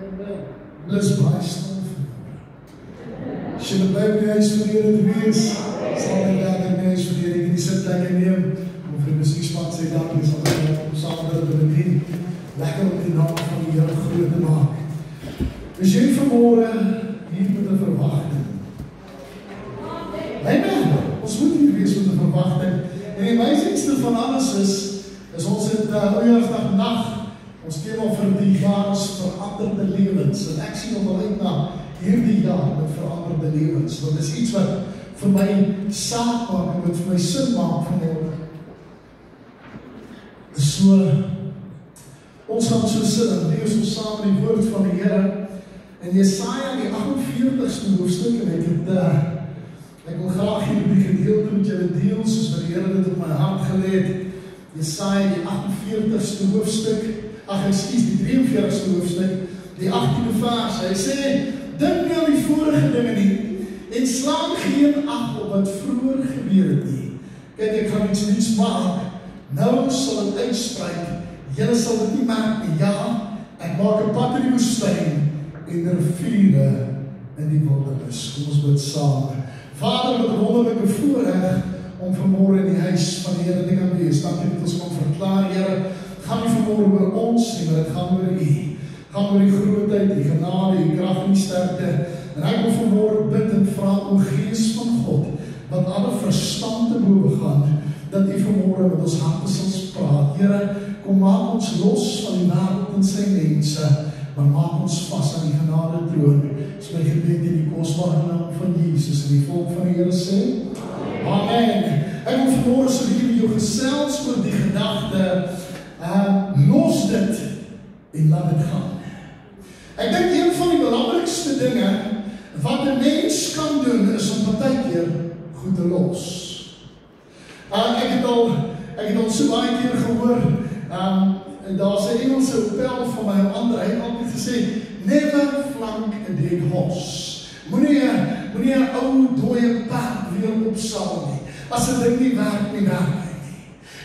Bless baie stil vanmôre. As jy by die huis van die Here te wees, sal jy lekker die huis van die Here in die sitplek neem, om vir die musiekspad sê dankie, sal jy om saam met hulle te bedien, lekker om die naam van die Here groot te maak. Is jy vanmôre hier met 'n verwagting? Amen. Ons moet hier wees met 'n verwagting. En die amazingste van alles is ons het Oudjaarsdag nag, ons tema vir die jaar is veranderde lewens. En ek sien nog uit na hierdie jaar met veranderde lewens. Want dit is iets wat vir my saak maak en wat vir my sin maak vanmôre. So, ons gaan so sit en lees ons saam in die woord van die Here. En Jesaja die 48ste hoofstuk en ek wil graag hierdie gedeelte met julle deel, soos wat die Here dit op my hart gelê het. Jesaja die 48ste hoofstuk, die 43ste hoofstuk, die 18de vers. Hy sê, dink nie aan die vorige dinge nie, en slaan geen ag op wat vroeër gebeur het nie. Kyk, ek gaan iets nuuts maak, nou sal het uitspreek, julle sal dit nie merk nie, ja, ek maak 'n pad in die woestyn, en riviere in die wildernis. Kom ons bid saam. Vader, wat 'n wonderlike voorreg om vanmôre in die huis van die Here te kan wees. Dankie dat ons kan verklaar, Here, gaan nie vanmôre oor ons nie, maar dit gaan oor U. Gaan oor die grootheid, die genade, die krag en die sterkte. En ek wil vanmôre bid en vra o Gees van God, wat alle verstand te bowe gaan, dat U vanmôre met ons harte sal praat. Here, kom maak ons los van die wêreld en sy mense, maar maak ons vas aan die genade troon. Dis my gebed in die kosbare naam van Jesus en die volk van die Here sê. Amen. Ek wil vanmôre so 'n bietjie met jou gesels oor die gedagte, los dit en laat dit gaan. Ek dink een van die belangrikste dinge wat 'n mens kan doen is om partykeer goed te los. Ek het al so baie keer gehoor, daar's 'n Engelse pel van my ander, hy het altyd gesê, never flank a dead horse. Moenie 'n ou dooie perd weer opsaal nie, as 'n ding nie werk nie.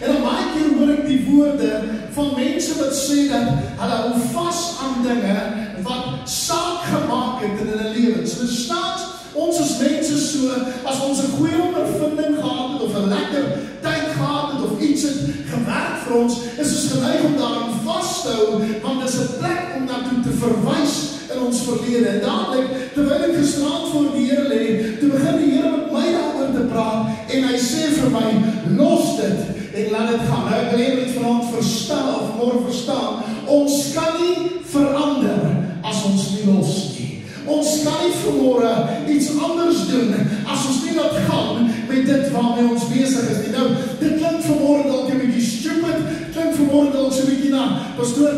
En dan baie keer hoor ek die woorde van mense wat sê dat hulle hou vas aan dinge wat saak gemaak het in hulle lewens. Verstaan, ons as mense so, as ons 'n goeie ondervinding gehad het, of 'n lekker tyd gehad het, of iets het gewerk vir ons, is ons geneig om daaraan vas te hou, want dit is 'n plek om daartoe te verwys in ons verlede. En dadelik, terwyl ek gisterand voor die Here lê, toe begin die Here met my daaroor te praat, en hy sê vir my, los dit, en laat dit gaan. Nou, ek wil dit vanaand verstaan, of môre verstaan, ons kan nie verander, as ons nie los nie. Ons kan nie vanmôre iets anders doen, as ons nie laat gaan, met dit waarmee ons besig is nie. Nou, dit klink vanmôre dalk 'n bietjie stupid, klink vanmôre dalk so 'n bietjie na, pastoor,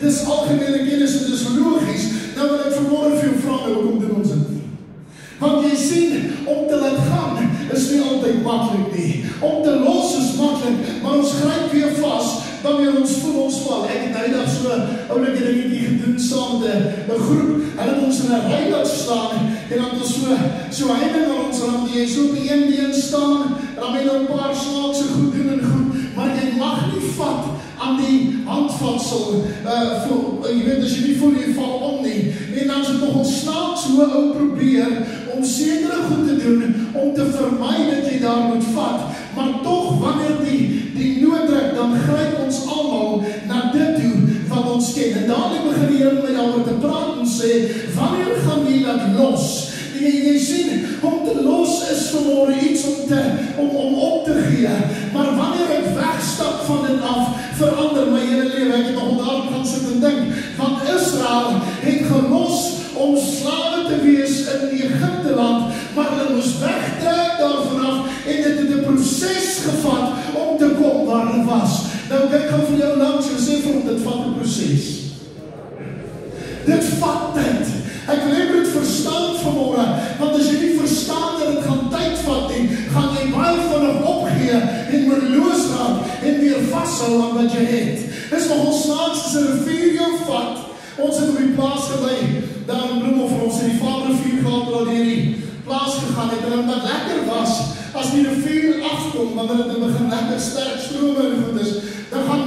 dis algemene kennis en dis logies. Nou wil ek vanmôre vir jou vra, hoekom doen ons dit nie? Want jy sien, om te laat gaan is nie altyd maklik nie. Om te los is maklik, maar ons gryp weer vas wanneer ons voel ons val. Ek het eendag so 'n oulike dingetjie gedoen saam met 'n groep. Hulle het ons in 'n ry laat staan en dan het ons so heining aan ons rand, jy so op die een been staan, en dan met 'n paar snaakse goed doen en goed, maar jy mag nie vat aan die handvatsel, jy weet, as jy nie voel jy val om nie, en dan is het nog snaaks hoe ou probeer om sekere goed te doen, om te vermy dat jy daar moet vat, maar tog wanneer die nooddruk, dan gryp ons almal na dit toe wat ons ken. En dadelik begin die Here met daaroor te praat en sê, wanneer gaan jy dat los? Jy sien, om te los is vanmôre iets om op te gee, maar wanneer ek wegstap van dit af, verander my hele lewe. Ek het nog daar gaan sit en dink, want Israel het gelos om slawe te wees in Egipte land, maar hulle moes wegtrek daarvan af, en dit het 'n proses gevat om te kom waar hulle was. Nou, ek gaan vir jou langs en sê vir hom, dit vat 'n proses. Dit vat tyd. Ek wil hê jy moet verstaan vanmôre, want as jy nie verstaan dat dit gaan tyd vat nie, gaan jy baie vinnig opgee en moedeloos raak en weer vashou aan wat jy het. Dis nogal snaaks as 'n rivier jou vat. Ons het op die plaas gebly, daar in Bloemhof, ons het die Vaalrivier gehad, waar die plaas gegaan het, en wat lekker was, as die rivier afkom, wanneer dit begin lekker sterk strome en goed is, dan gaan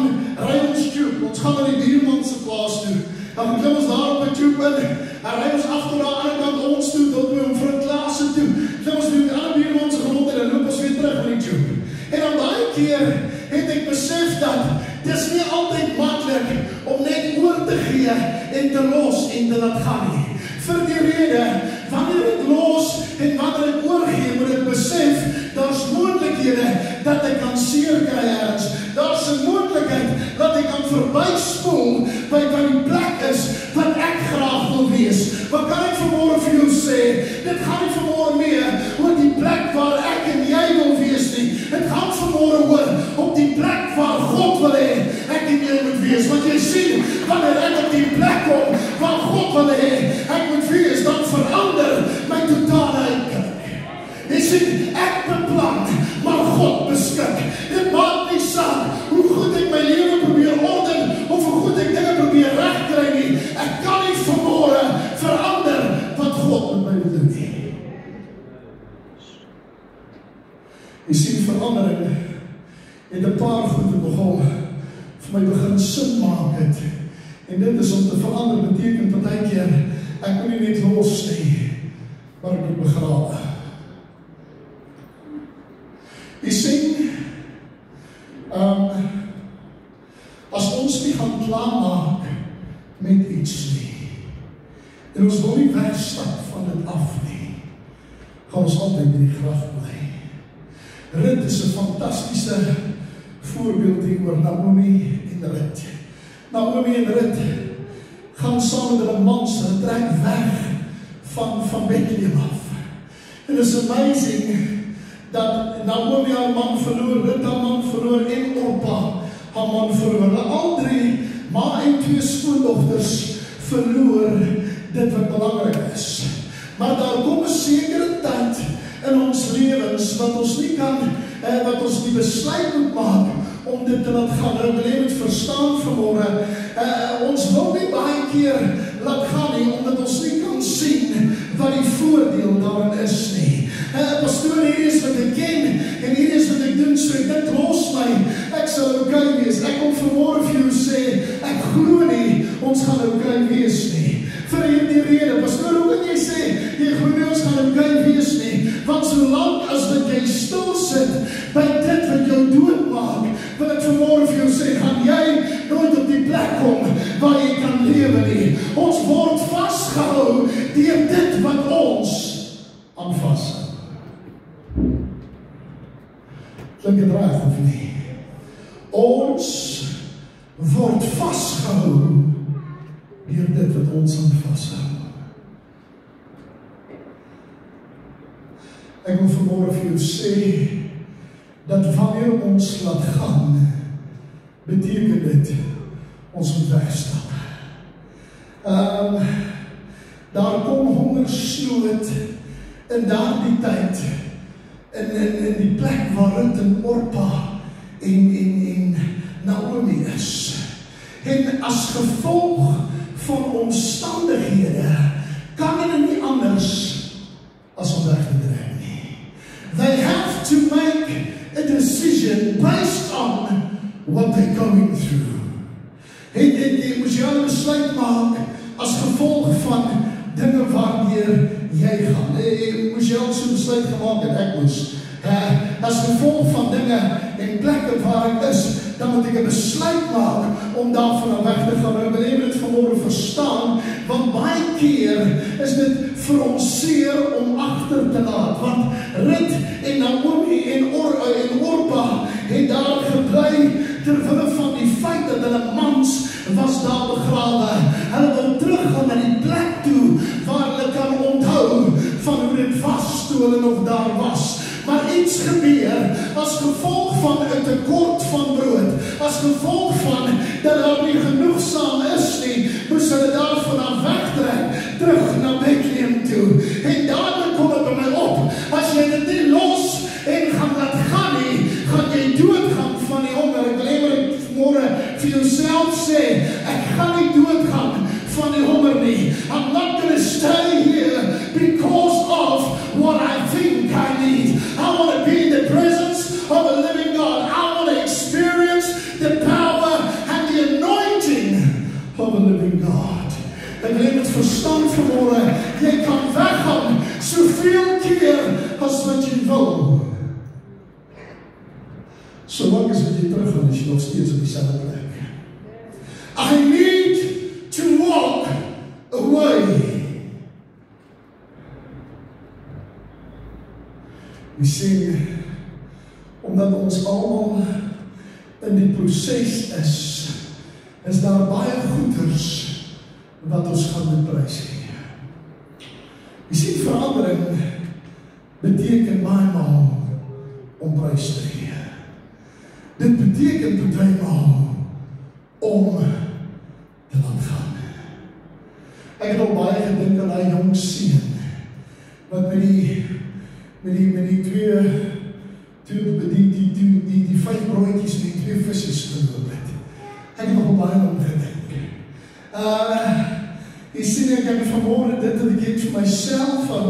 ry ons tube, ons gaan na die buurman se plaas toe, Dan klim ons daar op 'n tube in, en ry ons af tot aan die ander kant ons toe, tot by om vir 'n klas toe. Klim ons weer die ander buurman ons grond en dan loop ons weer terug in die tube. En dan daai keer het ek besef dat dis nie altyd maklik om net oor te gee en te los en te laat gaan nie. Vir die rede, wanneer ek los en wanneer ek oorgee, moet ek besef, daar's moontlikhede dat ek kan seer kry ergens. Daar's 'n moontlikheid dat ek kan verbyspoel by wat die plek is wat ek graag wil wees. Wat kan ek vanmôre vir jou sê? Dit gaan nie vanmôre meer oor die plek waar ek en jy wil wees nie. Dit gaan vanmôre oor op die plek waar God wil hê ek en jy moet wees. Want jy sien, wanneer ek op die plek kom waar God wil hê ek moet wees, dan verander my totale uitkyk. Jy sien, ek beplan, maar God beskik. Dit maak nie saak hoe goed ek my lewe probeer orden of hoe goed ek dinge probeer regkry nie. Ek kan nie vanmôre verander wat God met my wil doen nie. Jy sien, verandering het 'n paar goede nogal vir my begin sin maak het. En dit is om te verander beteken partykeer ek moet nie net los nie, maar ek moet begrawe. Jy sien, as ons nie gaan klaarmaak met iets nie, en ons wil nie wegstap van dit af nie, gaan ons altyd in die graf bly. Rut is 'n fantastiese voorbeeld hier oor Naomi en Rut. Naomi en Rut gaan saam met hulle mans, hulle trek weg van Bethlehem af. En it is amazing dat Naomi haar man verloor, Rut haar man verloor en Orpa haar man verloor. Hulle al drie, ma en twee skoondogters verloor dit wat belangrik is. Maar daar kom 'n sekere tyd in ons lewens wat ons nie kan, wat ons die besluit moet maak om dit te laat gaan. Nou wil jy moet verstaan vanmôre, ons wil nie baie keer laat gaan nie, omdat ons nie kan sien wat die voordeel daarin is nie. Pastoor, hier is wat ek ken, en hier is wat ek doen, so dit los my, ek sal okay wees. Ek kom vanmôre vir jou sê, ek glo nie, ons gaan okay wees nie. Vir hierdie rede, pastoor, hoe kan jy sê, jy glo nie, ons gaan okay wees nie, want solank as wat jy stil sit, by dit wat jou doodmaak, wil ek vanmôre vir jou sê, gaan jy nooit op die plek kom, waar jy kan lewe nie. Ons word vasgehou, deur dit wat ons aan vashou. Klink dit reg of nie? Ons word vasgehou deur dit wat ons aan vashou. Ek wil vanmôre vir jou sê dat wanneer ons laat gaan, beteken dit ons moet wegstap. Daar kom hongersnood in daardie tyd in die plek waar Rut en Orpa en Naomi is. En as gevolg van omstandighede kan hulle nie anders as om weg te trek nie. They have to make a decision based on what they're going through. Jy moes jou besluit maak as gevolg van dinge waardeur jy gaan. Jy moes jou so besluit gemaak het, ek moes. As gevolg van dinge en plekke waar ek is, dan moet ek 'n besluit maak om daarvan weg te gaan. Nou wil jy dit vanmôre verstaan, want baie keer is dit vir ons seer om agter te laat, want Rut en Naomi en Orpa het daar gebly terwille van die feit dat hulle mans was daar begrawe. Hulle wil teruggaan na die plek toe waar hulle kan onthou van hoe dit was toe hulle nog daar was. Maar iets gebeur as gevolg van 'n tekort van brood, as gevolg van dat daar nie genoegsaam is nie, moes hulle daarvan wegtrek, terug na Bethlehem toe. En dadelik kom dit by my op, as jy dit nie los en gaan laat gaan nie, gaan jy doodgaan van die honger. Ek wil net vanmôre vir jouself sê, ek gaan nie doodgaan van die honger nie. I'm not going to stay here because of what I think I need. I want to be in the presence of a living God. I want to experience the power and the anointing of a living God. Ek wil hê met verstand vanmôre, jy kan weggaan soveel keer as wat jy wil. Solank as wat jy teruggaan, is jy nog steeds op dieselfde plek. I need to walk away. Jy sê, omdat ons almal in die proses is daar baie goeders wat ons gaan beprys gee. Jy sien, verandering beteken baie maal om prys te gee. Dit beteken partymaal om te laat gaan. Ek het al baie gedink aan daai jong seun wat met die die 5 broodjies en die 2 visse geloop het. Ek het al baie aan gedink. Jy sien, ek kan vanmôre dit wat ek het vir myself hou,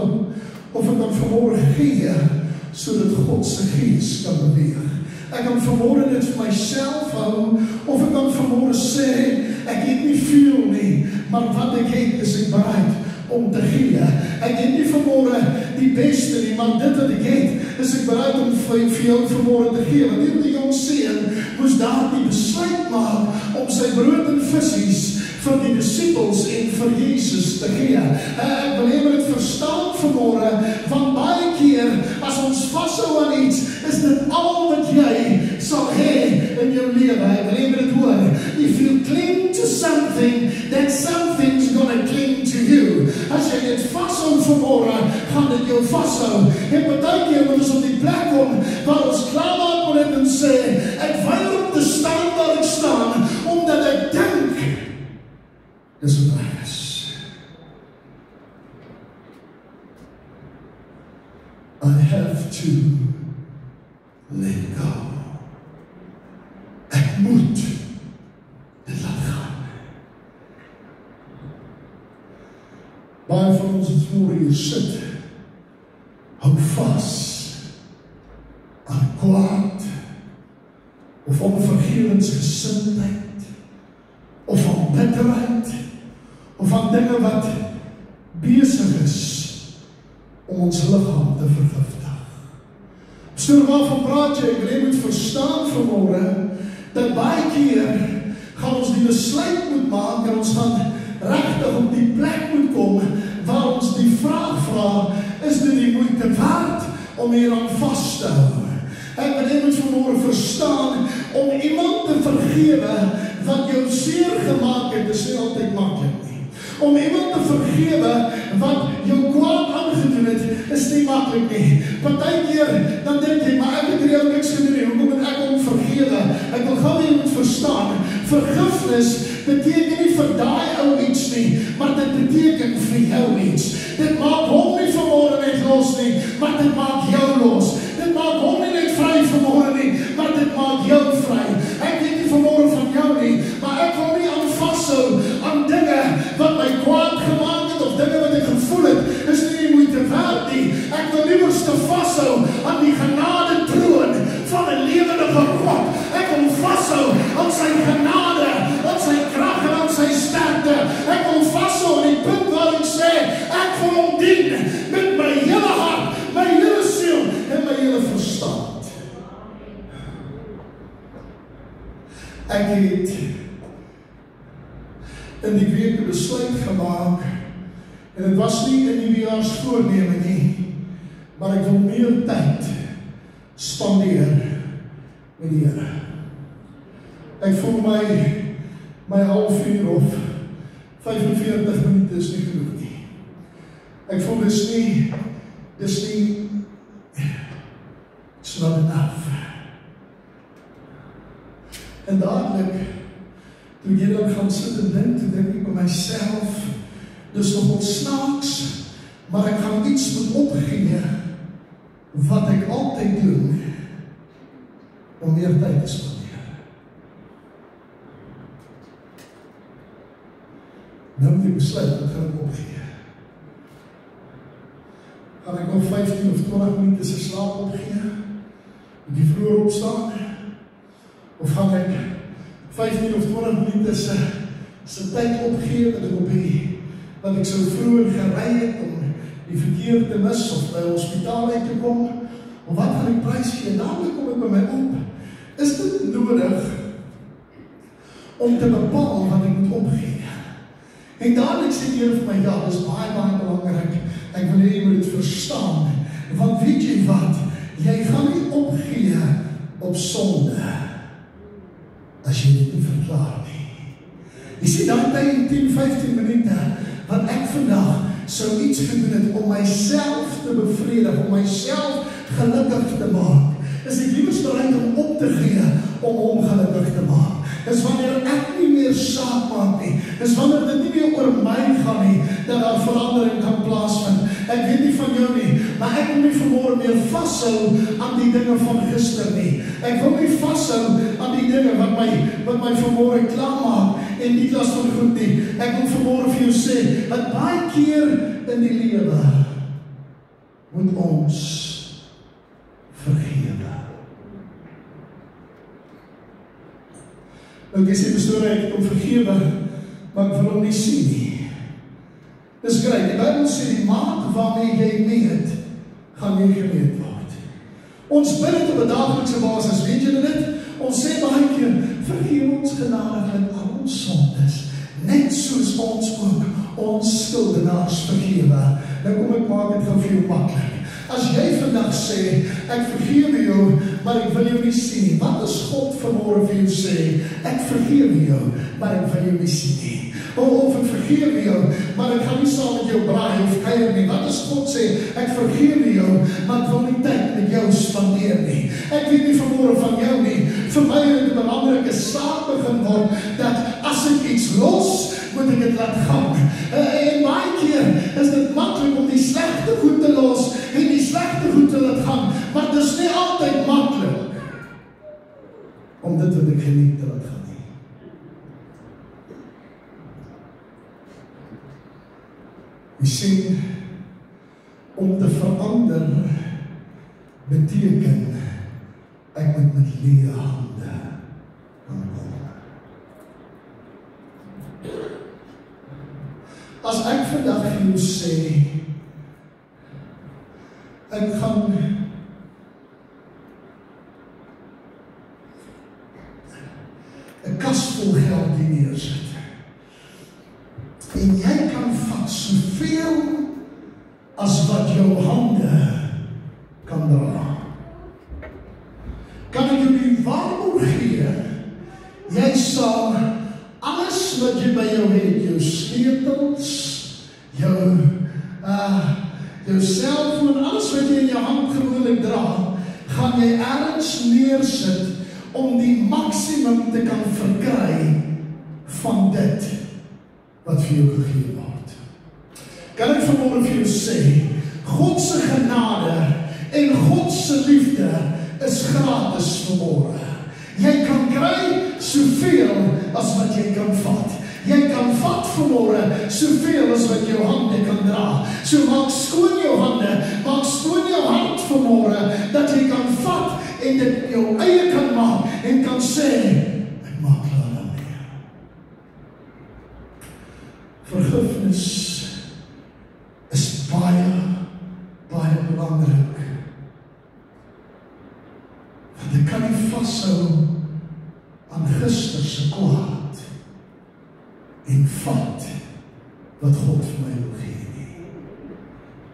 of ek dan vanmôre gee, sodat God se gees kan beweeg. Ek kan vanmôre dit vir myself hou, of ek kan vanmôre sê, ek het nie veel nie, maar wat ek het, is ek bereid om te gee. Ek het nie vanmôre die beste nie, maar dit wat ek het, is ek bereid om vir jou vanmôre te gee. Want hierdie jong seun moes daar die besluit maak om sy brood en visies vir die disippels en vir Jesus te gee. Ek wil hê dit verstaan vanmôre, van baie keer as ons vashou aan iets, is dit al wat jy sal hê in jou lewe. Ek wil hê dit hoor. If you cling to something, then something's gonna cling to you. As jy dit vashou vanmôre, gaan dit jou vashou. En baie keer moet ons op die plek kom waar ons klaar maak met dit en sê, ek weier om te staan waar ek staan, omdat ek dink dis wat reg is. I have to let go. Ek moet dit laat gaan. Baie van ons het voor hier sit, hou vas aan kwaad, of onvergewensgesindheid, of aan bitterheid, of aan dinge wat besig is om ons liggaam te vergiftig. So waarvan praat jy? Ek wil jy moet verstaan vanmôre, dat baie keer gaan ons die besluit moet maak, en ons gaan regtig op die plek moet kom, waar ons die vraag vra, is dit die moeite werd om hieraan vast te hou? Ek wil jy moet vanmôre verstaan, om iemand te vergewe, wat jou seer gemaak het, is nie altyd maklik nie. Om iemand te vergewe, wat jou kwaad aangedoen het, is nie maklik nie. Partykeer, dan dink jy, maar ek het hier ook niks gedoen nie, hoekom moet ek hom vergewe? Ek wil gou jy moet verstaan, vergifnis beteken nie vir daai ou iets nie, maar dit beteken vir jou iets. Dit maak hom nie vanmôre net los nie, maar dit maak jou los. Dit maak hom nie net vry vanmôre nie, maar dit maak jou vry. Ek weet nie vanmôre van jou nie, maar ek wil nie aan vashou aan dinge wat my kwaad gemaak het, of dinge wat ek gevoel het, is nie moeite werd nie. Ek wil liewer te vashou aan die genade troon van 'n lewendige God. Ek wil vashou aan sy genade, aan sy krag en aan sy sterkte. Ek wil vashou aan die punt waar ek sê, ek wil hom dien met my hele hart, my hele siel en my hele verstand. Ek het in die week 'n besluit gemaak, en dit was nie in die nuwejaarsvoorneme nie, maar ek wil meer tyd spandeer met die Here. Ek voel my halfuur of 45 minute is nie genoeg nie. Ek voel dis nie, it's not enough. En dadelik, toe jy dan gaan sit en dink, toe dink ek by myself, dis nogal snaaks, maar ek gaan iets moet opgee, wat ek altyd doen, om meer tyd te spandeer. Nou moet ek besluit, wat gaan ek opgee? Gaan ek nog 15 of 20 minute se slaap opgee? Moet die vroeër opstaan? Of gaan ek 15 of 20 minute se tyd opgee, dat ek wat ek so vroeër gery het om die verkeer te mis of by hospitaal uit te kom, of wat gaan ek prys gee, dadelik kom ek by my op, is dit nodig om te bepaal wat ek moet opgee. En dadelik sê die Here vir my, ja, dis baie belangrik, ek wil jy moet dit verstaan, want weet jy wat, jy gaan nie opgee op sonde, as jy dit nie verklaar nie. Jy sien, dan by 10-15 minute, wat ek vandag sou iets gedoen het om myself te bevredig, om myself gelukkig te maak, is ek liewers bereid om op te gee, om hom gelukkig te maak. Dis wanneer ek nie meer saak maak nie, dis wanneer dit nie meer oor my gaan nie, dat daar verandering kan plaasvind. Ek weet nie van jou nie, maar ek wil nie vanmôre meer vashou aan die dinge van gister nie. Ek wil nie vashou aan die dinge wat my vanmôre klaarmaak en die klas van goed nie. Ek wil vanmôre vir jou sê, dat baie keer in die lewe moet ons vergewe. Ek sê pastoor, ek het hom vergewe, maar ek wil hom nie sien nie. Dis grait, die Bybel sê die maat waarmee jy meet, gaan jy gemeet word. Ons bid het op 'n daaglikse basis, weet julle dit? Ons sê baie keer, vergewe ons genadig in al ons sondes, net soos ons ook ons skuldenaars vergewe. Nou kom ek maak dit gou vir jou maklik. As jy vandag sê, ek vergewe jou, maar ek wil jou nie sien nie, wat is God vanmôre vir jou sê? Ek vergewe jou, maar ek wil jou nie sien nie. Of ek vergewe jou, maar ek gaan nie saam met jou braai of kuier nie. Wat is God sê? Ek vergewe jou, maar ek wil nie tyd met jou spandeer nie. Ek weet nie vanmôre van jou nie. Vir my het 'n belangrike saak begin word, dat as ek iets los, moet ek dit laat gaan. En baie keer is dit maklik om die slegte goed te los en die slegte goed te laat gaan, maar dit is nie altyd maklik om dit wat ek geniet te laat gaan nie. Jy sien, om te verander beteken ek moet met leë hande aankom. As ek vandag vir jou sê, ek gaan een kas vol geld die neersit, en jy kan vat soveel as wat jou hande kan dra. Kan ek jou die waarborg gee, jy sal alles wat jy by jou het, jou sleutels, jou selfoon, alles wat jy in jou hand gewoonlik dra, gaan jy ergens neersit om die maksimum te kan verkry van dit wat vir jou gegee word. Kan ek vanmôre vir jou sê, God se genade en God se liefde is gratis vanmôre. Jy kan kry soveel as wat jy kan vat. Jy kan vat vanmôre soveel as wat jou hande kan dra. So maak skoon jou hande, maak skoon jou hart vanmôre, dat jy kan vat en dit jou eie kan maak en kan sê, ek maak klaar daarmee. Vergifnis is baie belangrik. Want ek kan nie vashou aan gister se kwaad en vat wat God vir my wil gee nie.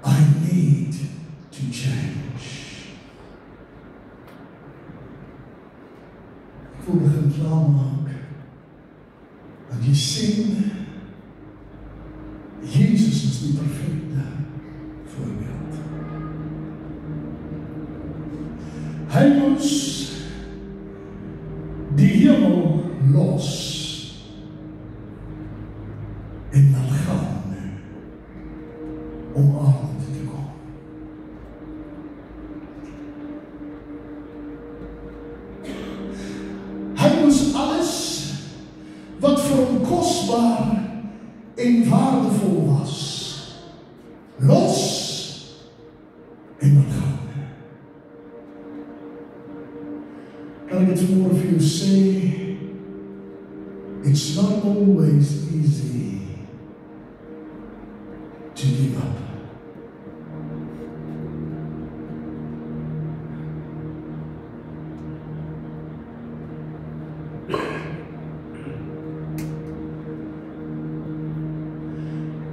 I need to change. Ek wil begin klaarmaak. Want jy sien, Jesus is die perfekte voorbeeld. Hy moes die hemel los en dan gaan om aarde te kom. Hy moes alles wat vir hom kosbaar en waardevol was, los en dan gaan. Kan ek het vanmôre vir jou sê, it's not always easy to give up.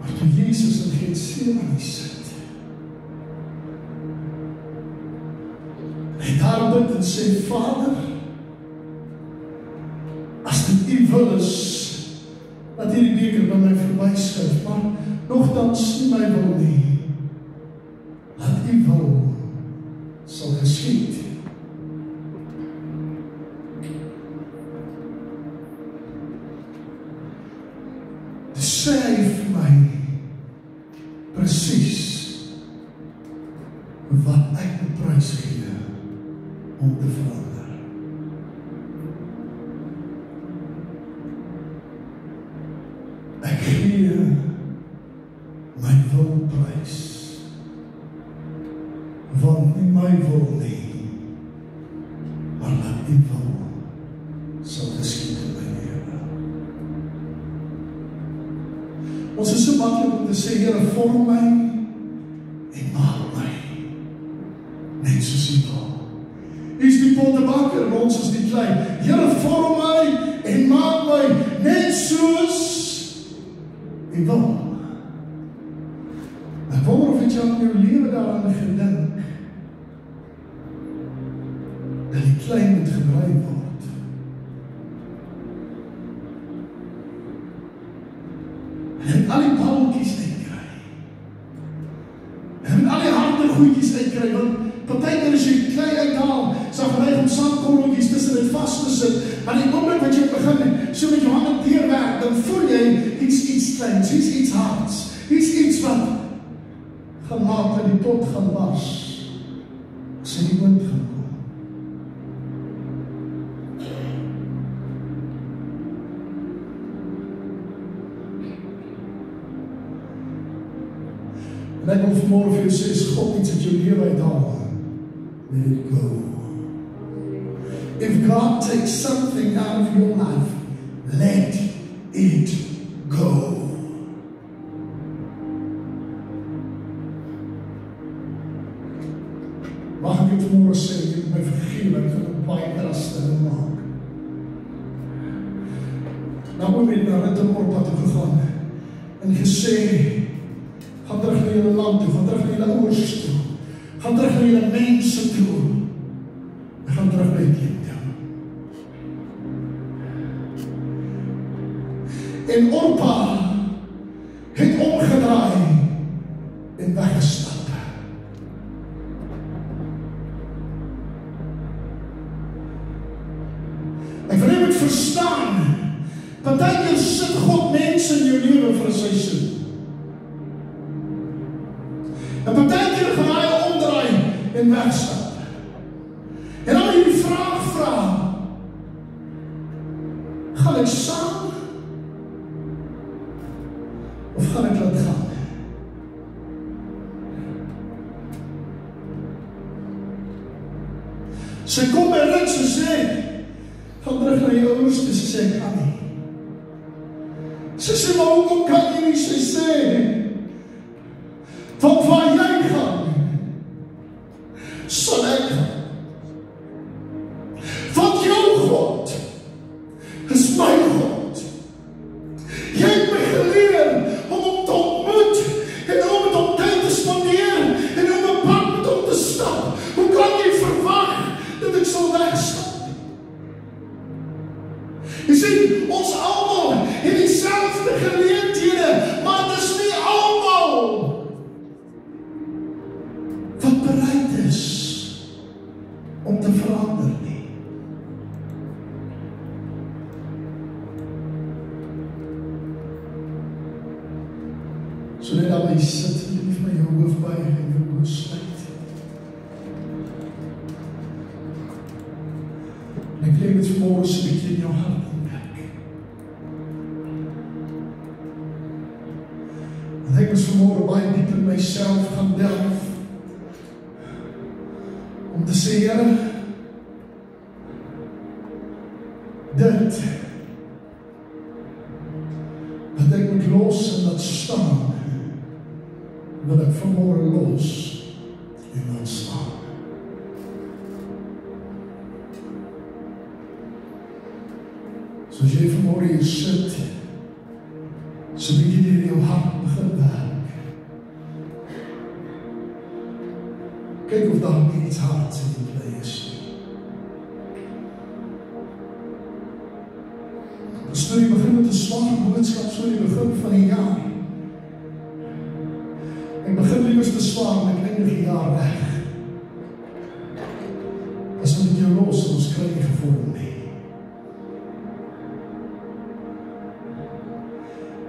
Maar toe Jesus in Getsemane sit, hy daar bid en sê, Vader, as dit U wil is, dat hierdie beker by my verbyskuif, maar nogtans nie my wil nie, laat U wil sal geskied. Dis sê hy vir my presies wat ek moet prys gee om te verander. Ek gee my wil prys, want nie my wil nie, maar dat U wil sal geskied in my lewe. Ons is so maklik om te sê, Here, vorm my en maak my net soos U wil. U is die pottebakker en ons is die klei. Here, vorm my en maak my net soos U wil. Ek wonder of jy in jou lewe daaraan gedink dat die klei moet gebrei word. En al die balletjies uitkry. En al die harde goedjies uitkry, want partykeer as jy klei uithaal, sal geneig om sandkorreltjies tussen dit vas te sit, maar die oomblik wat jy begin so met jou hande teerwerk, dan voel jy iets kleins, iets hards, iets wat gaan maak dat die pot gaan bars, as in die wind gaan kom. En ek wil vanmorgen vir jou sê, as God iets uit jou lewe uithaal, let it go. If God takes something out of your life, let it go. Mag ek het vanmorgen sê, jy het my vergewe, ek gaan baie kraste maak. Naomi het na Rittermorpa toe gegaan en gesê, gaan terug na julle land toe, gaan terug na julle ouers toe, gaan terug na julle mense toe, en gaan terug by die en Orpa het omgedraai en weggestap. Ek wil jy moet verstaan, partykeer sit God mense in jou lewe vir 'n seisoen. En partykeer gaan hy omdraai en wegstap. En dan moet jy die vraag vra, gaan ek saam of gaan ek laat gaan? Sy kom by Rut, sy sê, gaan terug na jou ouers, sy sê, ek kan nie. Sy sê, maar hoekom kan jy nie? Sy sê, van waar jy gaan, sal ek gaan. Want jou God is my God. Jy het my geleer om hom te ontmoet en om met hom tyd te spandeer en om 'n pad met hom te stap. Hoe kan jy verwag dat ek sal wegstap? Jy sien, ons almal het dieselfde geleenthede, maar dit is nie almal wat bereid is om te verander nie. So net daar by sit, jy lief my jou hoof buig en jou oë sluit. En ek wil net vanmorgen so 'n bietjie in jou hart ontdek. En ek moes vanmorgen baie diep in myself gaan delf, om te sê, Here, dit wat ek moet los en laat staan, wil ek vanmôre los en laat staan. Soos jy vanmôre hier sit, so bietjie deur jou hart begin werk. Kyk of daar nie iets harts in die plek is. Die storie begin met 'n swaar boodskap so die begin van die jaar. Ek begin liewers te swaar met 'n eindige jaar weg. As ons jou los, ons kry nie gevorm nie.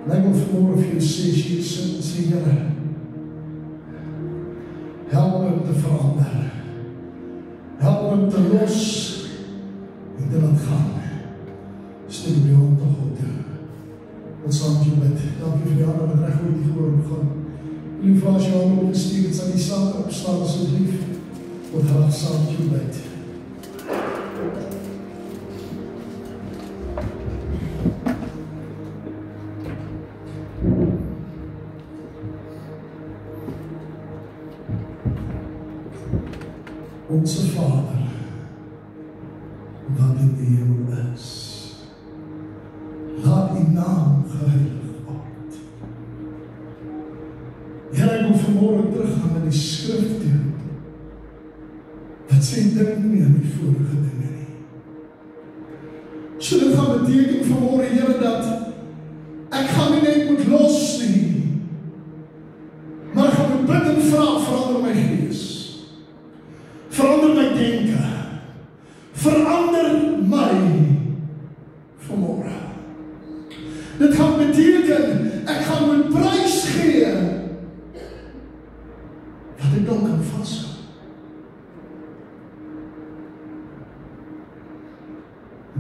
En ek wil vanmôre vir jou sê, as jy sit en sê, Here, help my om te verander. Help my om te los en te laat gaan. Steek op jou hand tot God toe. Ons saam met jou bid. Dankie vir die hande wat reg oor die gehoor gaan. Wil jy vra as jou hande opsteek, het sal die saam opstaan asseblief. Wat graag saam met jou bid. Onze Vader, wat in die hemel is, laat die naam geheilig word. Here, ek wil vanmôre teruggaan na die skrif toe, wat sê dink nie aan die vorige dinge nie. So dit gaan beteken vanmôre, Here, dat ek gaan nie net moet los nie, maar ek gaan moet bid en vra, verander my gees. Verander my denke, verander my vanmôre. Dit gaan beteken, ek gaan moet prys gee, dat ek dan kan vashou.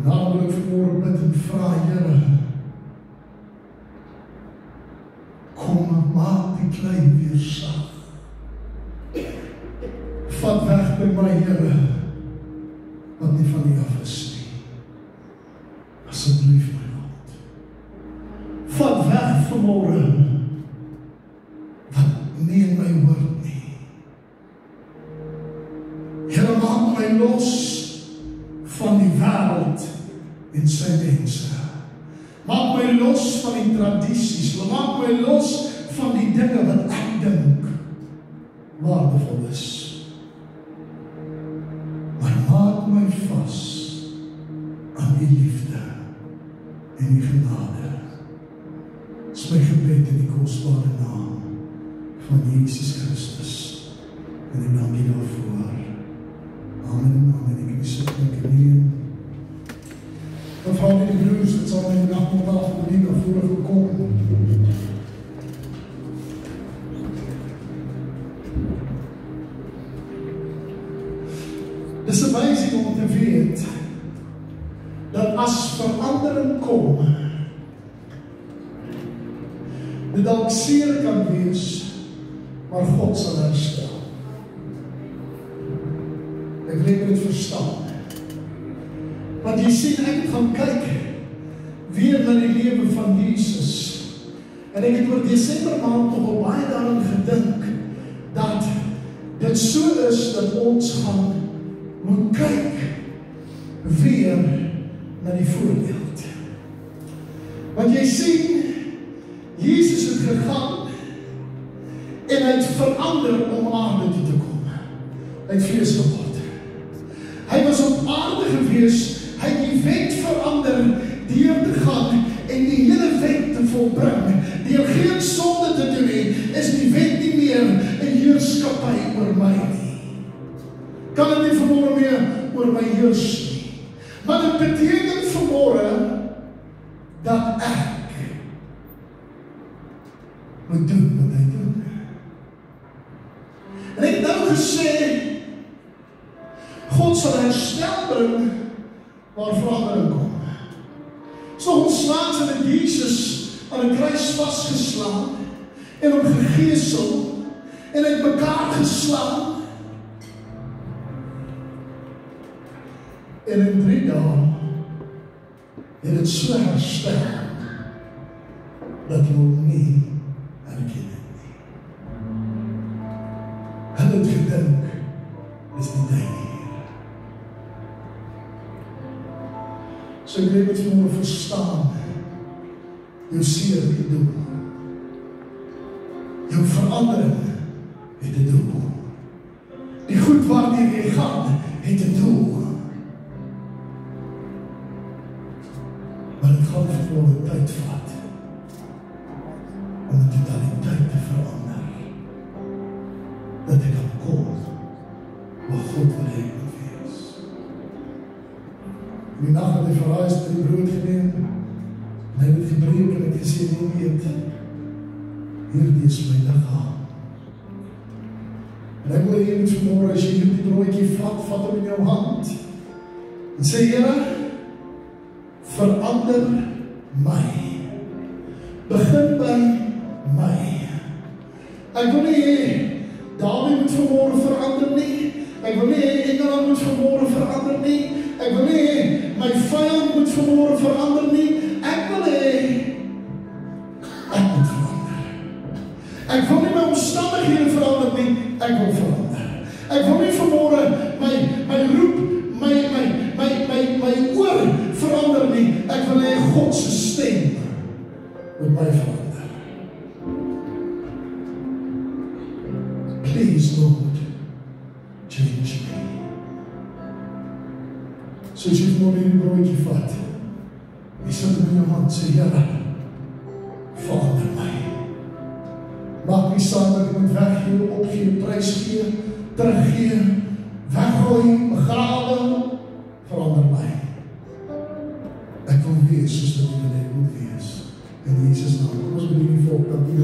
Nou wil ek vanmôre bid en vra, Here, kom en maak die klein weer sag. Vat weg by my, Here, wat nie van U af is nie. Asseblief, my God. Vat weg vanmôre wat nie in my hoort nie. Here, maak my los van die wêreld en sy mense. Maak my los van die tradisies. Maak my los van die dinge wat ek dink waardevol is. Maak my vas aan die liefde en die genade. Dis my gebed in die kosbare naam van Jesus Christus. En ek dank U daarvoor. Amen, amen. Ek sit my knieën. Mevrouw die broers, het sal my nagmiddag bedien na vore gekom. Dis amazing om te weet dat as verandering kom, dit dalk seer kan wees, maar God sal herstel. Ek weet dit verstaan. Want jy sien, ek het gaan kyk weer na die lewe van Jesus. En ek het oor Desember maand nog al baie daaraan gedink dat dit so is dat ons gaan moet kyk weer na die voorbeeld. Want jy sien, Jesus het gegaan en hy het verander om aarde toe te kom. Hy het vlees geword. Hy was op aarde gewees, hy het die wet verander deur te gaan en die hele wet te volbring. Deur geen sonde te doen nie, is die wet nie meer 'n heerskappy oor my nie. Kan het nie vanmôre meer oor my heers nie. Maar dit beteken vanmôre dat ek moet doen wat hy doen. En ek het nou gesê, God sal herstel bring waar verandering kom. So ons slaat met Jesus aan 'n kruis vasgeslaan en hom gegeesel en uit mekaar geslaan. En in 3 dae het dit so herstel dat jy hom nie herken het nie. So ek moet vanmôre verstaan, jou seer het 'n doel. Jou verandering het 'n doel. Die goed waartoe jy gaan, het 'n doel. Maar dit gaan vanmôre tyd vat om die totaliteit te verander. Dat ek kan kom waar God wil hê ek moet wees. Die nag het hy verhuis met die brood geneem, en hy het gebreek en het gesê, nee, eet, hierdie is my liggaam. En ek wil hê met vanmôre, as jy hierdie broodjie vat hom in jou hand, en sê, Here, verander my. Begin by my. Ek wil nie hê Dawie moet vanmôre verander nie. Ek wil nie hê Engeland moet vanmôre verander nie. Ek wil nie hê my vyand moet vanmôre verander nie. Ek wil hê ek moet verander. Ek wil nie my omstandighede verander nie. Ek wil verander. Ek wil nie vanmôre my roep, my oor verander nie. Ek wil hê God se stem met my verander. Please, Lord, change me. So as jy vanmôre die broodjie vat, jy sit hom in jou hand, sê, Here, verander my. Maak nie saak dat ek moet weggee, opgee, prys gee, teruggee, weggooi, begrawe, verander my. Ek wil wees soos dat ek wil wees. In Jesus naam, kom ons bedien die volk, dat die